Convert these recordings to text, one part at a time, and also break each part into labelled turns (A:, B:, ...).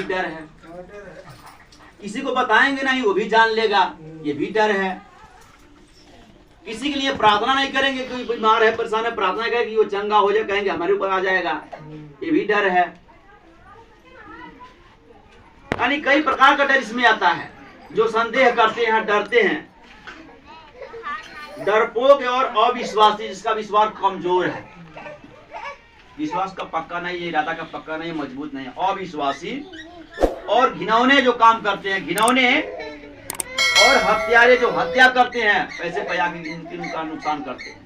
A: भी डर है। किसी को बताएंगे नहीं, वो भी जान लेगा, ये भी डर है। किसी के लिए प्रार्थना नहीं करेंगे, कोई बीमार है, परेशान है, प्रार्थना करेंगे कि वो चंगा हो जाए, कहेंगे हमारे ऊपर आ जाएगा, ये भी डर है। यानी कई प्रकार का डर इसमें आता है। जो संदेह करते हैं, डरते हैं, डरपोक और अविश्वासी, जिसका विश्वास कमजोर है, विश्वास का पक्का नहीं है, इरादा का पक्का नहीं, मजबूत नहीं है, अविश्वासी और घिनौने जो काम करते हैं, घिनौने और हत्यारे जो हत्या करते हैं, पैसे पया के उनका नुकसान करते हैं,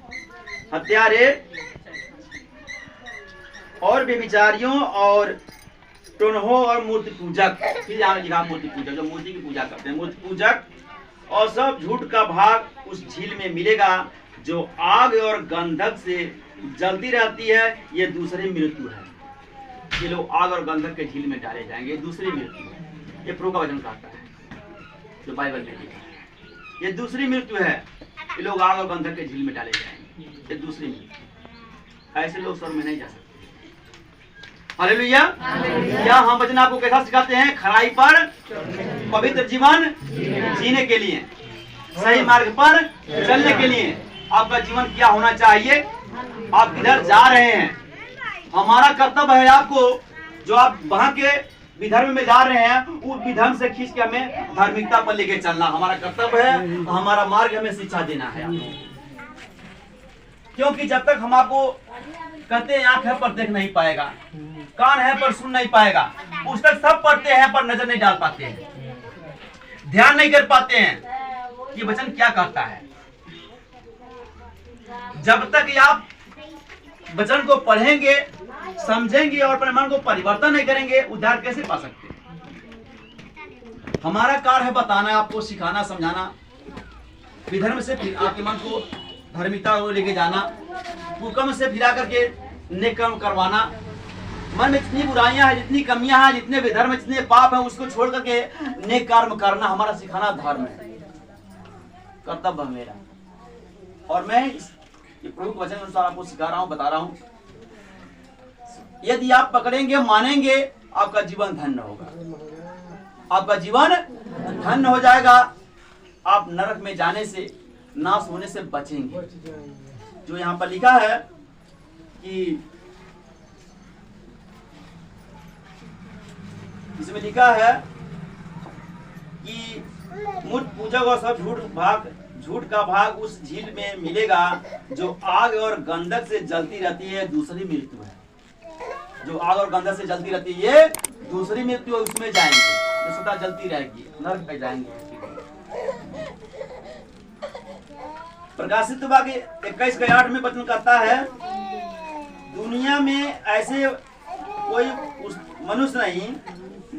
A: हत्यारे और व्यभिचारियों और टोनहो और मूर्ति पूजक। फिर यहाँ लिखा मूर्ति पूजक, जो मूर्ति की पूजा करते हैं, मूर्ति पूजक और सब झूठ का भाग उस झील में मिलेगा जो आग और गंधक से जलती रहती है, ये दूसरी मृत्यु है। ये लोग आग और गंधक के झील में डाले जाएंगे, ये दूसरी मृत्यु है। ये प्रभु का वचन कहता है जो बाइबल में लिखा है, ये दूसरी मृत्यु है। ये लोग आग और गंधक के झील में डाले जाएंगे, ये दूसरी मृत्यु। ऐसे लोग स्वर्ग में नहीं जा सकते। हालेलुया। क्या हम वचन आपको कैसा सिखाते हैं? खराई पर पवित्र जीवन जीने के लिए, सही मार्ग पर चलने के लिए आपका जीवन क्या होना चाहिए? आप किधर जा रहे हैं? हमारा कर्तव्य है आपको, जो आप वहां के विधर्म में जा रहे हैं, उस विधर्म से खींच के हमें धार्मिकता पर लेके चलना हमारा कर्तव्य है। हमारा मार्ग हमें शिक्षा देना है, क्योंकि जब तक हम आपको कहते हैं आंख है पर देख नहीं पाएगा, कान है पर सुन नहीं पाएगा, उस तक सब पढ़ते हैं पर नजर नहीं डाल पाते हैं, ध्यान नहीं कर पाते हैं कि वचन क्या कहता है। जब तक आप वचन को पढ़ेंगे, समझेंगे और अपने मन को परिवर्तन नहीं करेंगे, उद्धार कैसे पा सकते हैं? हमारा कार्य है बताना, आपको सिखाना, समझाना, विधर्म से फिर आपके मन को धार्मिकता को लेके जाना, कुकर्म से फिरा करके नेक कर्म करवाना। मन में जितनी बुराइयां हैं, जितनी कमियां हैं, जितने विधर्म, जितने पाप हैं, उसको छोड़ करके नेक कर्म करना हमारा सिखाना धर्म है, कर्तव्य है मेरा। और मैं ये प्रभु के वचन अनुसार आपको सिखा रहा हूँ, बता रहा हूँ। यदि आप पकड़ेंगे, मानेंगे, आपका जीवन धन्य होगा, आपका जीवन धन्य हो जाएगा। आप नरक में जाने से, नाश होने से बचेंगे। जो यहाँ पर लिखा है कि इसमें लिखा है कि मूर्ति पूजक और सब झूठ का भाग उस झील में मिलेगा जो आग और गंधक से जलती रहती है, दूसरी मृत्यु है। जो आग और गंधक से जलती रहती है, ये दूसरी मृत्यु, उसमें जाएंगे, जो सदा जलती रहेगी, नरक में जाएंगे। प्रकाशित वाक्य 21:8 में वचन कहता है, दुनिया में ऐसे कोई मनुष्य नहीं,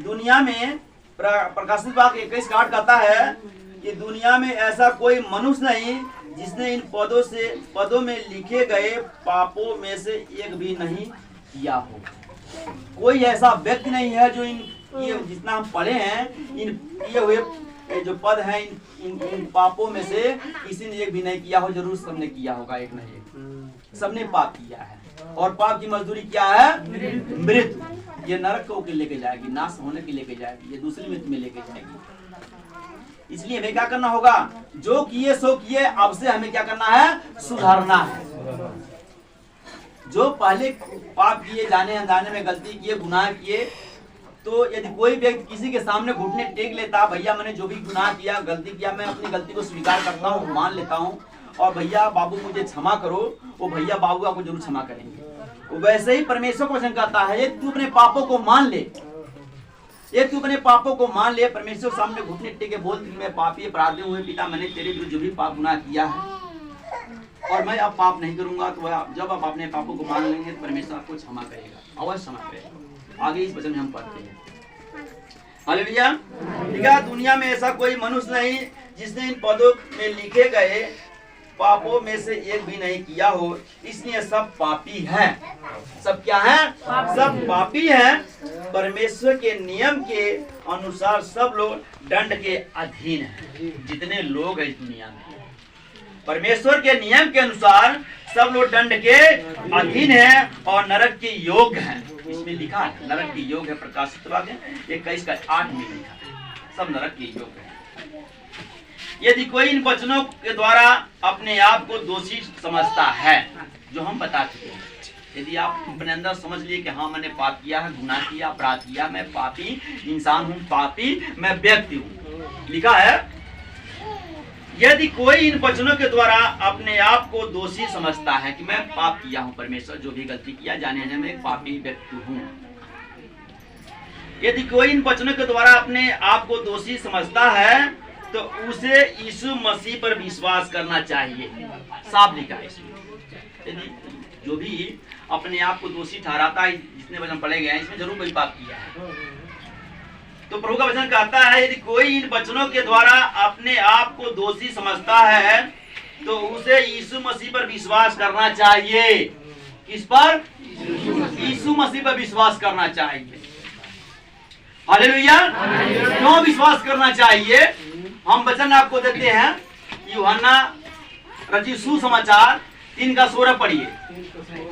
A: दुनिया में, प्रकाशित वाक्य 21:8 कहता है कि दुनिया में ऐसा कोई मनुष्य नहीं जिसने इन पदों में लिखे गए पापों में से एक भी नहीं किया हो। कोई ऐसा व्यक्ति नहीं है जो ये जितना हम पढ़े हैं, इन किए हुए जो पद हैं, इन पापों में से किसी ने एक भी नहीं किया हो। जरूर सबने किया होगा, एक नहीं एक, सबने पाप किया है। और पाप की मजदूरी क्या है? मृत्यु। ये नरक को लेके जाएगी, नाश होने के लेके जाएगी, ये दूसरी मृत्यु में लेके जाएगी। इसलिए हमें क्या करना होगा? जो किए सो किए, अब से हमें क्या करना है? सुधारना है। जो पहले पाप किए, जाने अनजाने में गलती किए, गुनाह किए, तो यदि कोई व्यक्ति किसी के सामने घुटने टेक लेता, भैया मैंने जो भी गुनाह किया, गलती किया, मैं अपनी गलती को स्वीकार करता हूँ, मान लेता हूँ, और भैया बाबू मुझे क्षमा करो, वो भैया बाबू आपको जरूर क्षमा करेंगे। वैसे ही परमेश्वर को वचन कहता है, ये तू अपने पापों को मान ले, ये तू अपने पापों को मान ले, परमेश्वर सामने घुटने टेके बोल, मैं पापी अपराधी हुए पिता, मैंने तेरे विरुद्ध जो भी पाप गुनाह किया है और मैं अब पाप नहीं करूंगा। तो जब आप अपने पापों को मान लेंगे तो परमेश्वर आपको क्षमा करेगा, अवश्य क्षमा करेगा। आगे इस वचन में हम पढ़ते हैं। हालेलुया। ठीक है, दुनिया में ऐसा कोई मनुष्य नहीं जिसने इन पदों में लिखे गए पापों में से एक भी नहीं किया हो, इसलिए सब पापी हैं। सब क्या है? सब पापी हैं। परमेश्वर के नियम के अनुसार सब लोग दंड के अधीन हैं। जितने लोग हैं इस दुनिया में, परमेश्वर के नियम के अनुसार सब लोग दंड के अधीन हैं और नरक के योग्य हैं। इसमें लिखा है नरक के योग है, प्रकाशित वाक्य 21:8 में लिखा है, सब नरक के योग है। यदि कोई इन वचनों के द्वारा अपने आप को दोषी समझता है, जो हम बता चुके हैं, यदि आप अपने अंदर समझ लिए कि हाँ मैंने पाप किया है, गुनाह किया, अपराध किया, मैं पापी इंसान हूँ, पापी मैं व्यक्ति हूँ, लिखा है यदि कोई इन वचनों के द्वारा अपने आप को दोषी समझता है कि मैं पाप किया हूँ, परमेश्वर जो भी गलती किया जाने अनजाने में एक पापी व्यक्ति हूँ, यदि कोई इन वचनों के द्वारा अपने आप को दोषी समझता है तो उसे यीशु मसीह पर विश्वास करना चाहिए। साफ लिखा है इसमें, यदि जो भी अपने आप को दोषी ठहराता है, जितने वचन पढ़े गए हैं इसमें जरूर कोई पाप किया है। तो प्रभु का वचन कहता है यदि कोई इन वचनों के द्वारा अपने आप को दोषी समझता है तो उसे यीशु मसीह पर विश्वास करना चाहिए। किस पर? यीशु मसीह पर विश्वास करना चाहिए। हालेलुया। क्यों विश्वास करना चाहिए? हम वचन आपको देते हैं, यूहन्ना रचित सुसमाचार 3:16 पढ़िए।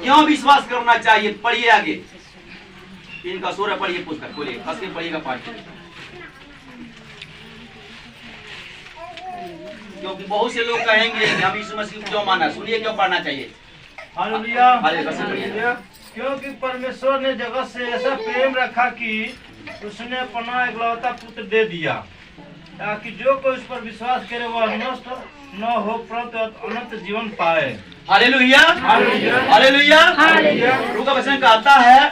A: क्यों विश्वास करना चाहिए? पढ़िए आगे 3:16 पढ़िए, पुस्तक खोलिए, हंस के पढ़िएगा पाठ, क्योंकि बहुत से लोग कहेंगे कि हम यीशु मसीह को क्यों माना। सुनिए क्यों पढ़ना चाहिए।
B: हालेलुया। हालेलुया। क्योंकि परमेश्वर ने जगत से ऐसा प्रेम रखा कि उसने अपना इकलौता पुत्र दे दिया, ताकि जो कोई उस पर विश्वास करे वह नष्ट न हो परंतु अनंत जीवन पाए।
A: हालेलुया। हालेलुया। प्रभु का वचन कहता है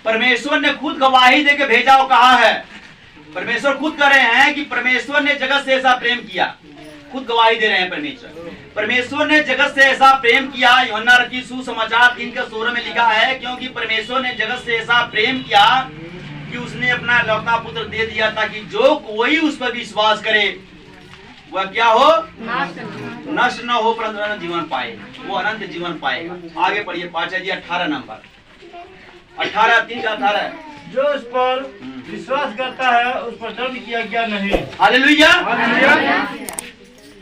A: परमेश्वर ने खुद गवाही दे के भेजा और कहा है, परमेश्वर खुद कह रहे हैं कि परमेश्वर ने जगत से ऐसा प्रेम किया, खुद गवाही दे रहे हैं परमेश्वर ने जगत से ऐसा प्रेम किया। यूहन्ना रचित सुसमाचार 3:16 में लिखा है क्योंकि परमेश्वर ने जगत से ऐसा प्रेम किया कि उसने अपना इकलौता पुत्र दे दिया ताकि जो कोई उस पर विश्वास करे वह क्या हो? नष्ट न हो परंतु अनंत जीवन पाए, वो अनंत जीवन पाएगा। आगे पढ़िए 18 नंबर 3:18
B: जो इस पर विश्वास करता है उस पर दंड किया गया नहीं।
A: हालेलुया।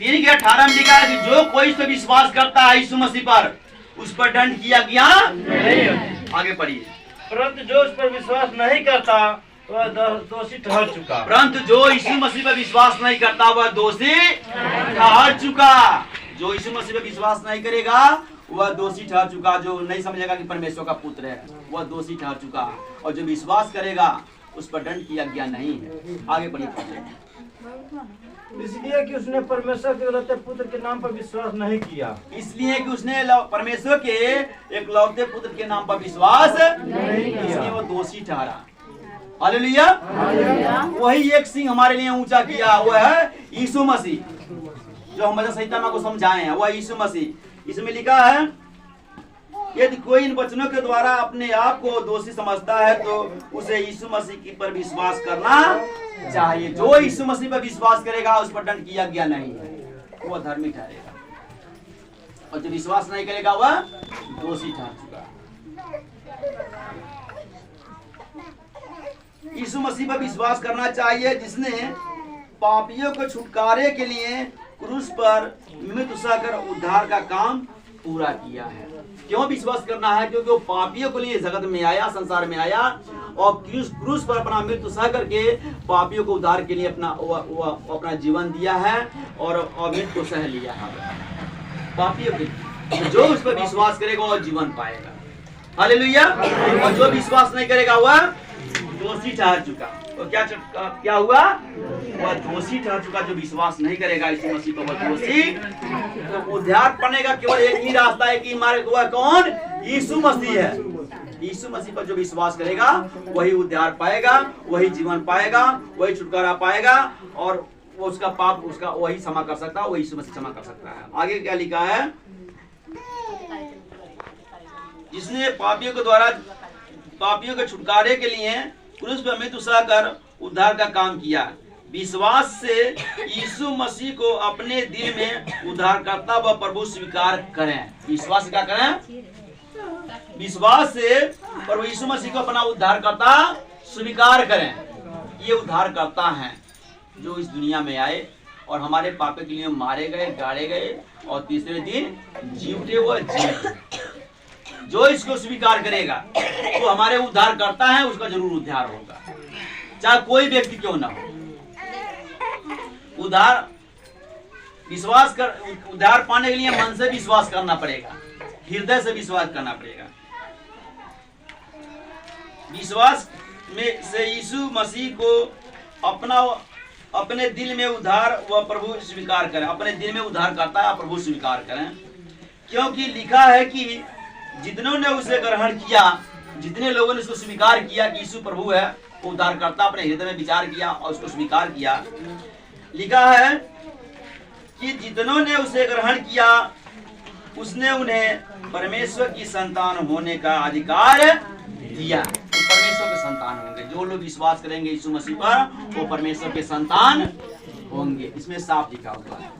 A: 3:18 में लिखा है कि जो कोई इस पर विश्वास करता है यीशु मसीह पर उस पर दंड किया गया नहीं। आगे पढ़िए।
B: परंतु जो उस पर विश्वास नहीं करता वह दोषी ठहर चुका।
A: परंतु जो यीशु मसीह पर विश्वास नहीं करता वह दोषी ठहर चुका। जो यीशु मसीह पर विश्वास नहीं करेगा वह दोषी ठहर चुका। जो नहीं समझेगा कि परमेश्वर का पुत्र है वह दोषी ठहर चुका, और जो विश्वास करेगा उस पर दंड किया गया नहीं है। आगे पढ़िए।
B: इसलिए कि उसने परमेश्वर के इकलौते पुत्र के नाम पर विश्वास नहीं किया।
A: इसलिए कि उसने परमेश्वर के इकलौते पुत्र के नाम पर विश्वास नहीं किया, इसलिए वो दोषी ठहरा। हालेलुया। वही एक सिंह हमारे लिए ऊंचा किया, वह है यीशु मसीह, जो हम वचन संहिता में को समझाए हैं, वह यीशु मसीह। इसमें लिखा है यदि कोई इन वचनों के द्वारा अपने आप को दोषी समझता है तो उसे यीशु मसीह पर विश्वास करना चाहिए। जो यीशु मसीह पर विश्वास करेगा उस पर दंड किया गया नहीं है, वह धर्मी ठहरेगा, और जो विश्वास नहीं करेगा वह दोषी ठहर चुका। यीशु मसीह पर विश्वास करना चाहिए जिसने पापियों को छुटकारे के लिए क्रूस पर मृत्यु सहकर उद्धार का काम पूरा किया है। क्यों विश्वास करना है? क्योंकि वो पापियों के लिए जगत में आया, संसार में आया, और क्रूस पर अपना मृत्यु सह करके पापियों को उद्धार के लिए अपना जीवन दिया है और मृत्यु को सह लिया है पापियों के। जो उस पर विश्वास करेगा वह जीवन पाएगा। हालेलुया। और जो विश्वास नहीं करेगा वह दोषी ठहर चुका। और क्या हुआ? वह दोषी ठहर चुका। जो विश्वास नहीं करेगा यीशु मसीह पर वह दोषी। तो उद्धार पाने का केवल एक ही रास्ता है कि हमारे वह कौन? यीशु मसीह है। यीशु मसीह पर जो विश्वास करेगा वही उद्धार पाएगा, वही जीवन पाएगा, वही छुटकारा पाएगा, और वो उसका पाप उसका वही क्षमा कर सकता है, वही यीशु मसीह क्षमा कर सकता है। आगे क्या लिखा है? जिसने पापियों के छुटकारे के लिए क्रूस पर मृत्यु सहकर उद्धार का काम किया। विश्वास से यीशु मसीह को अपने दिल में उद्धारकर्ता व प्रभु स्वीकार करें। विश्वास क्या करें? विश्वास से प्रभु यीशु मसीह को अपना उद्धारकर्ता स्वीकार करें। ये उद्धारकर्ता हैं जो इस दुनिया में आए और हमारे पापों के लिए मारे गए, गाड़े गए और तीसरे दिन जी उठे। वह जी जो इसको स्वीकार करेगा वो हमारे उद्धार करता है, उसका जरूर उद्धार होगा, चाहे कोई व्यक्ति क्यों ना हो। उद्धार पाने के लिए मन से विश्वास करना पड़ेगा, हृदय से विश्वास करना पड़ेगा। विश्वास में से यीशु मसीह को अपने दिल में उद्धार व प्रभु स्वीकार करें, अपने दिल में उद्धार करता है प्रभु स्वीकार करें, क्योंकि लिखा है कि जितनों ने उसे ग्रहण किया, जितने लोगों ने उसको स्वीकार किया कि यीशु प्रभु है, वो उद्धार करता, अपने हृदय में विचार किया और उसको स्वीकार किया, लिखा है कि जितनों ने उसे ग्रहण किया उसने उन्हें परमेश्वर की संतान होने का अधिकार दिया। तो परमेश्वर के संतान होंगे जो लोग विश्वास करेंगे यीशु मसीह पर, वो परमेश्वर के संतान होंगे, इसमें साफ लिखा हुआ है।